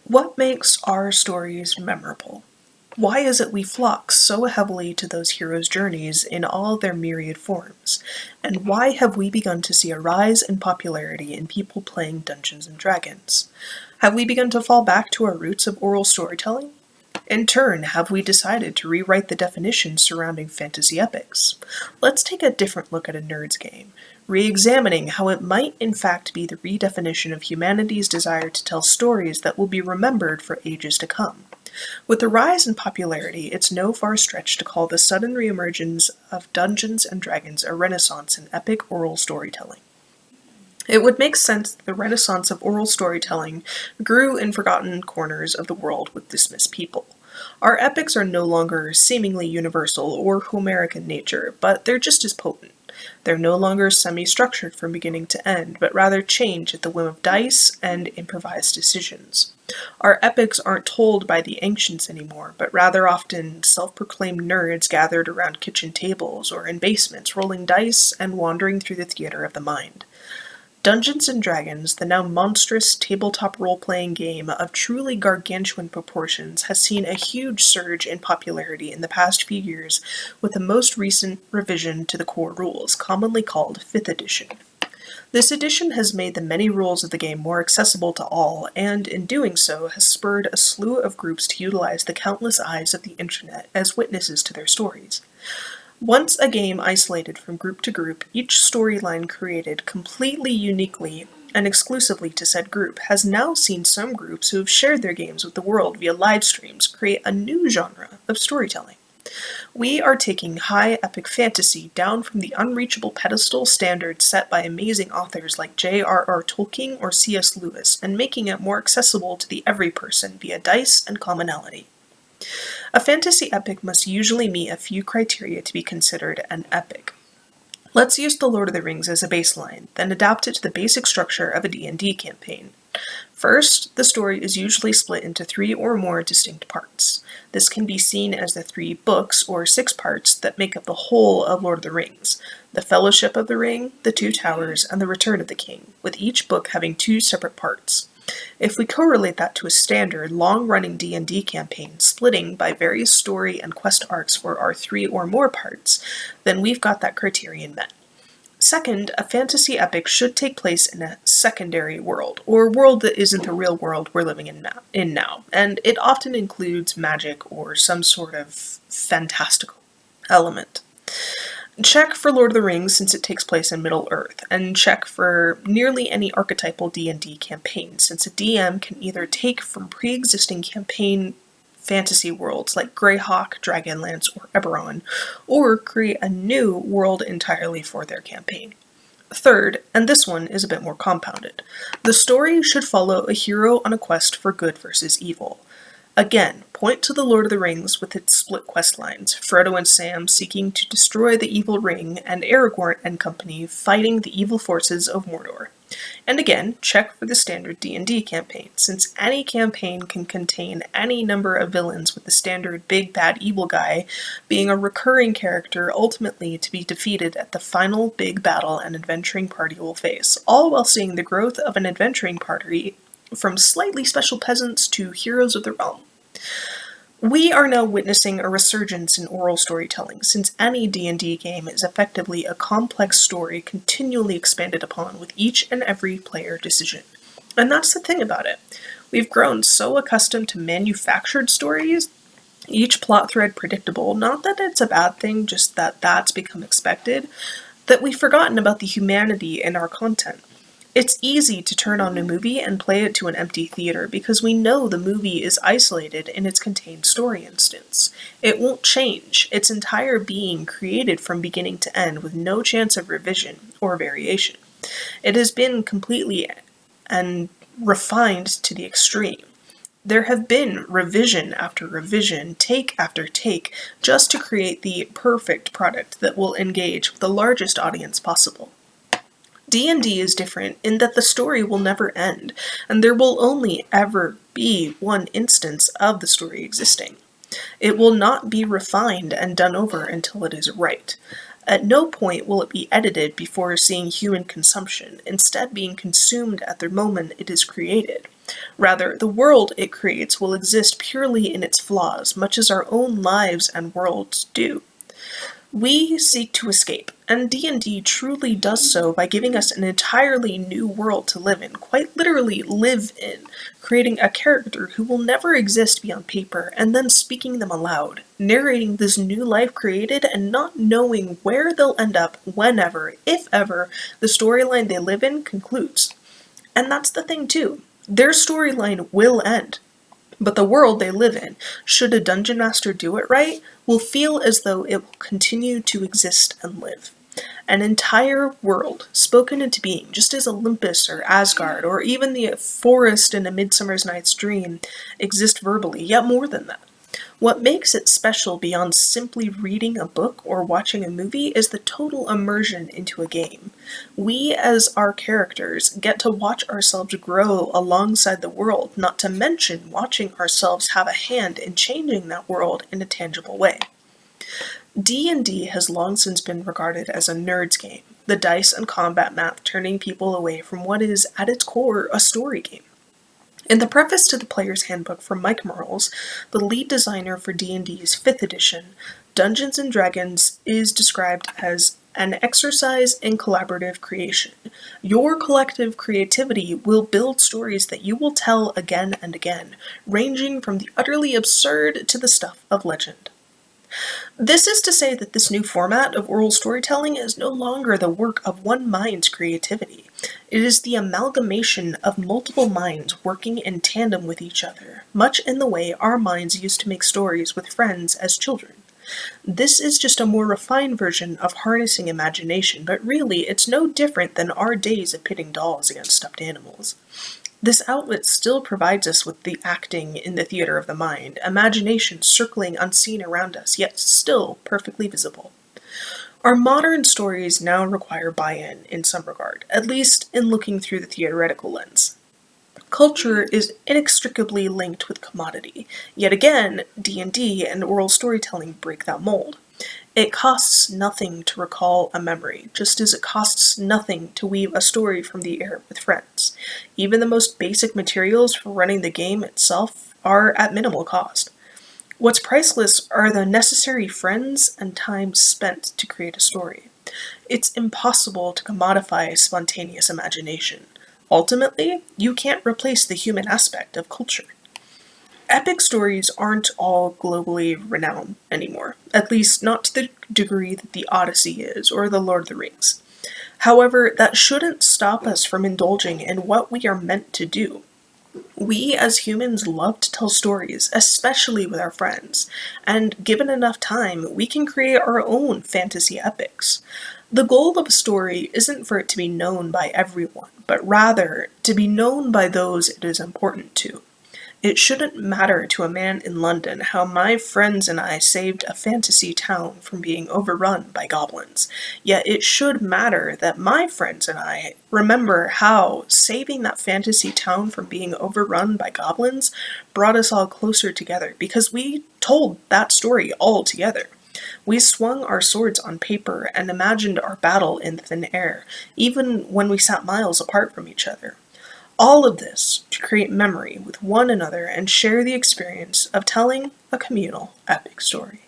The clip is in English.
What makes our stories memorable? Why is it we flock so heavily to those heroes' journeys in all their myriad forms? And why have we begun to see a rise in popularity in people playing Dungeons and Dragons? Have we begun to fall back to our roots of oral storytelling? In turn, have we decided to rewrite the definitions surrounding fantasy epics? Let's take a different look at a nerd's game, re-examining how it might in fact be the redefinition of humanity's desire to tell stories that will be remembered for ages to come. With the rise in popularity, it's no far stretch to call the sudden reemergence of Dungeons and Dragons a renaissance in epic oral storytelling. It would make sense that the renaissance of oral storytelling grew in forgotten corners of the world with dismissed people. Our epics are no longer seemingly universal or Homeric in nature, but they're just as potent. They're no longer semi-structured from beginning to end, but rather change at the whim of dice and improvised decisions. Our epics aren't told by the ancients anymore, but rather often self-proclaimed nerds gathered around kitchen tables or in basements rolling dice and wandering through the theater of the mind. Dungeons and Dragons, the now monstrous tabletop role-playing game of truly gargantuan proportions, has seen a huge surge in popularity in the past few years with the most recent revision to the core rules, commonly called 5th edition. This edition has made the many rules of the game more accessible to all, and in doing so has spurred a slew of groups to utilize the countless eyes of the internet as witnesses to their stories. Once a game isolated from group to group, each storyline created completely uniquely and exclusively to said group has now seen some groups who have shared their games with the world via live streams create a new genre of storytelling. We are taking high epic fantasy down from the unreachable pedestal standards set by amazing authors like J.R.R. Tolkien or C.S. Lewis and making it more accessible to the every person via dice and commonality. A fantasy epic must usually meet a few criteria to be considered an epic. Let's use The Lord of the Rings as a baseline, then adapt it to the basic structure of a D&D campaign. First, the story is usually split into 3 or more distinct parts. This can be seen as the 3 books or 6 parts that make up the whole of Lord of the Rings: The Fellowship of the Ring, The Two Towers, and The Return of the King, with each book having 2 separate parts. If we correlate that to a standard, long-running D&D campaign splitting by various story and quest arcs for our 3 or more parts, then we've got that criterion met. Second, a fantasy epic should take place in a secondary world, or world that isn't the real world we're living in now, and it often includes magic or some sort of fantastical element. Check for Lord of the Rings since it takes place in Middle-earth, and check for nearly any archetypal D&D campaign since a DM can either take from pre-existing campaign fantasy worlds like Greyhawk, Dragonlance, or Eberron, or create a new world entirely for their campaign. Third, and this one is a bit more compounded, the story should follow a hero on a quest for good versus evil. Again, point to The Lord of the Rings with its split quest lines, Frodo and Sam seeking to destroy the evil ring, and Aragorn and company fighting the evil forces of Mordor. And again, check for the standard D&D campaign, since any campaign can contain any number of villains with the standard big bad evil guy being a recurring character ultimately to be defeated at the final big battle an adventuring party will face, all while seeing the growth of an adventuring party from slightly special peasants to heroes of the realm. We are now witnessing a resurgence in oral storytelling, since any D&D game is effectively a complex story continually expanded upon with each and every player decision. And that's the thing about it. We've grown so accustomed to manufactured stories, each plot thread predictable, not that it's a bad thing, just that that's become expected, that we've forgotten about the humanity in our content. It's easy to turn on a movie and play it to an empty theater because we know the movie is isolated in its contained story instance. It won't change, its entire being created from beginning to end with no chance of revision or variation. It has been completely and refined to the extreme. There have been revision after revision, take after take, just to create the perfect product that will engage with the largest audience possible. D&D is different in that the story will never end, and there will only ever be one instance of the story existing. It will not be refined and done over until it is right. At no point will it be edited before seeing human consumption, instead being consumed at the moment it is created. Rather, the world it creates will exist purely in its flaws, much as our own lives and worlds do. We seek to escape, and D&D truly does so by giving us an entirely new world to live in, quite literally live in, creating a character who will never exist beyond paper, and then speaking them aloud, narrating this new life created and not knowing where they'll end up whenever, if ever, the storyline they live in concludes. And that's the thing too. Their storyline will end. But the world they live in, should a dungeon master do it right, will feel as though it will continue to exist and live. An entire world spoken into being, just as Olympus or Asgard or even the forest in A Midsummer's Night's Dream exist verbally, yet more than that. What makes it special beyond simply reading a book or watching a movie is the total immersion into a game. We, as our characters, get to watch ourselves grow alongside the world, not to mention watching ourselves have a hand in changing that world in a tangible way. D&D has long since been regarded as a nerd's game, the dice and combat math turning people away from what is, at its core, a story game. In the preface to the Player's Handbook from Mike Mearls, the lead designer for D&D's 5th edition, Dungeons & Dragons is described as an exercise in collaborative creation. Your collective creativity will build stories that you will tell again and again, ranging from the utterly absurd to the stuff of legend. This is to say that this new format of oral storytelling is no longer the work of one mind's creativity. It is the amalgamation of multiple minds working in tandem with each other, much in the way our minds used to make stories with friends as children. This is just a more refined version of harnessing imagination, but really it's no different than our days of pitting dolls against stuffed animals. This outlet still provides us with the acting in the theater of the mind, imagination circling unseen around us, yet still perfectly visible. Our modern stories now require buy-in in some regard, at least in looking through the theoretical lens. Culture is inextricably linked with commodity, yet again, D&D and oral storytelling break that mold. It costs nothing to recall a memory, just as it costs nothing to weave a story from the air with friends. Even the most basic materials for running the game itself are at minimal cost. What's priceless are the necessary friends and time spent to create a story. It's impossible to commodify spontaneous imagination. Ultimately, you can't replace the human aspect of culture. Epic stories aren't all globally renowned anymore, at least not to the degree that the Odyssey is, or the Lord of the Rings. However, that shouldn't stop us from indulging in what we are meant to do. We as humans love to tell stories, especially with our friends, and given enough time, we can create our own fantasy epics. The goal of a story isn't for it to be known by everyone, but rather to be known by those it is important to. It shouldn't matter to a man in London how my friends and I saved a fantasy town from being overrun by goblins, yet it should matter that my friends and I remember how saving that fantasy town from being overrun by goblins brought us all closer together, because we told that story all together. We swung our swords on paper and imagined our battle in thin air, even when we sat miles apart from each other. All of this to create memory with one another and share the experience of telling a communal epic story.